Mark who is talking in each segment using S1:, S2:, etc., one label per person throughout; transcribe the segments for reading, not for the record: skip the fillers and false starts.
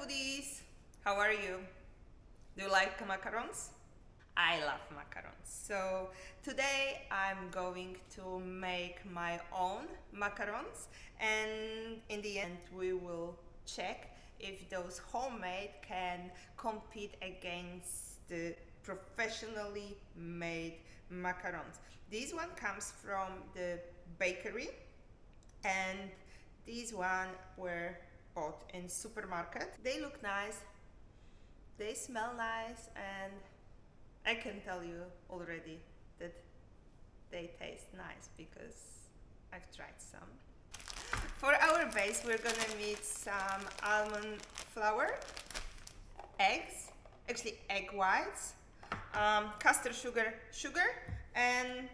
S1: foodies! How are you? Do you like macarons? I love macarons. So today I'm going to make my own macarons, and in the end we will check if those homemade can compete against the professionally made macarons. This one comes from the bakery, and these one were bought in supermarket. They look nice, they smell nice, and I can tell you already that they taste nice because I've tried some. For our base we're gonna need some almond flour, eggs, actually egg whites, castor sugar, and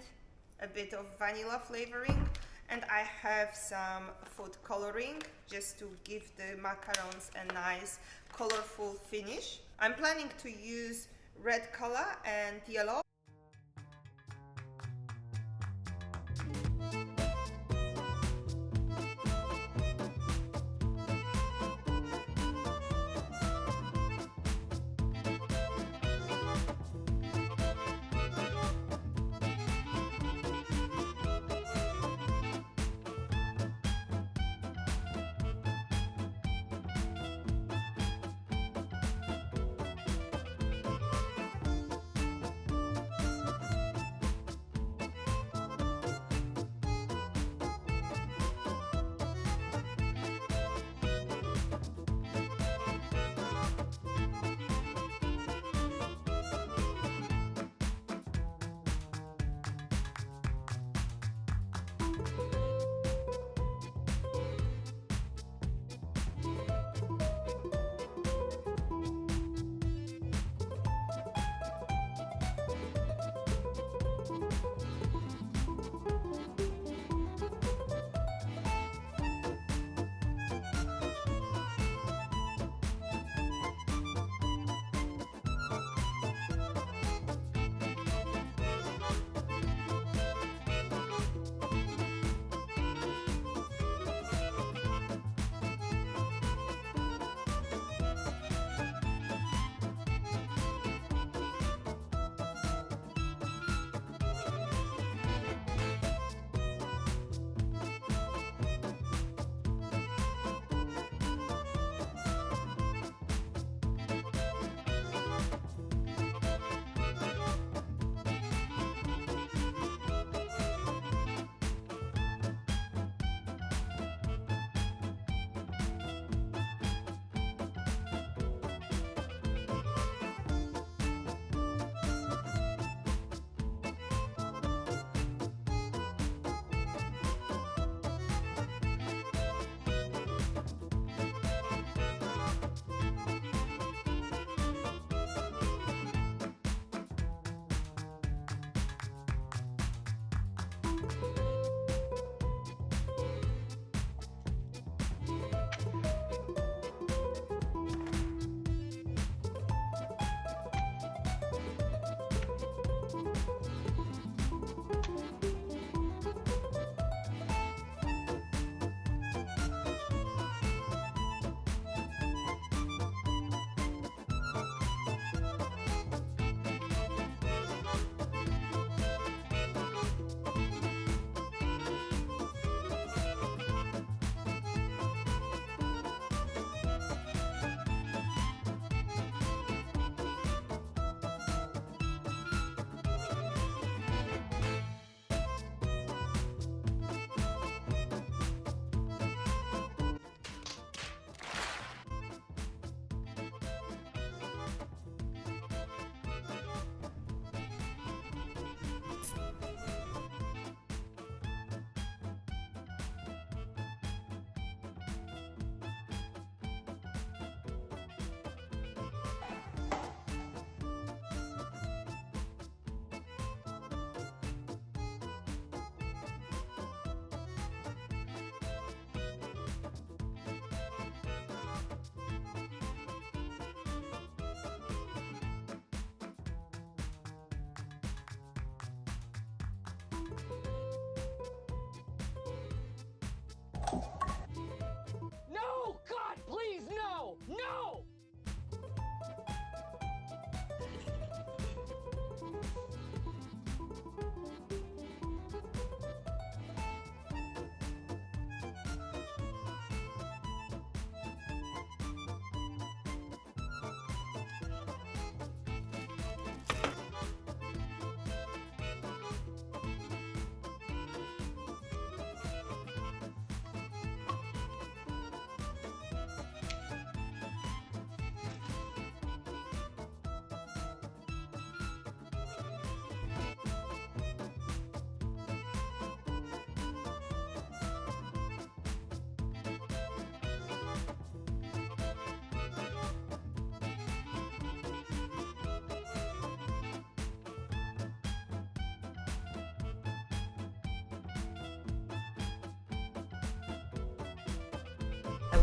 S1: a bit of vanilla flavoring. And I have some food coloring just to give the macarons a nice colorful finish. I'm planning to use red color and yellow.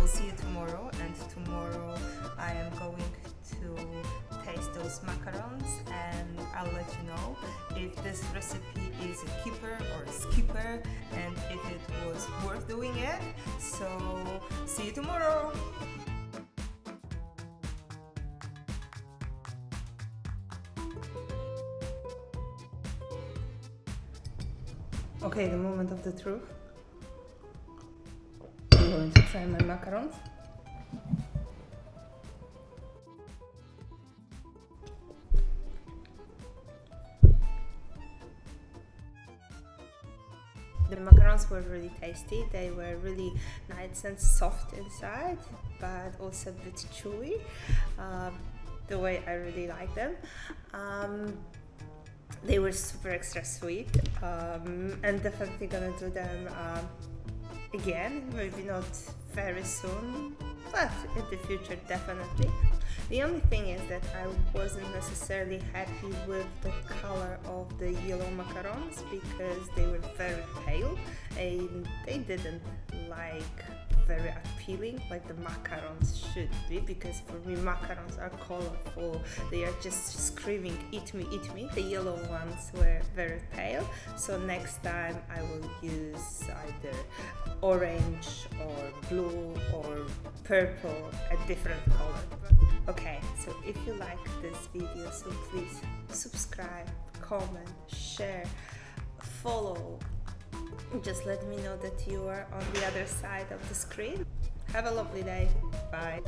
S1: will see you tomorrow, and tomorrow I am going to taste those macarons and I'll let you know if this recipe is a keeper or a skipper and if it was worth doing it. So see you tomorrow. Okay, the moment of the truth. I'm going to try my macarons. The macarons were really tasty. They were really nice and soft inside, but also a bit chewy, the way I really like them. They were super extra sweet, and definitely gonna do them again, maybe not very soon, but in the future definitely. The only thing is that I wasn't necessarily happy with the color of the yellow macarons because they were very pale and they didn't like very appealing like the macarons should be, because for me macarons are colorful, they are just screaming eat me, eat me. The yellow ones were very pale, so next time I will use either orange or blue or purple, a different color. Okay, so if you like this video, so please subscribe, comment, share, follow. Just let me know that you are on the other side of the screen. Have a lovely day. Bye.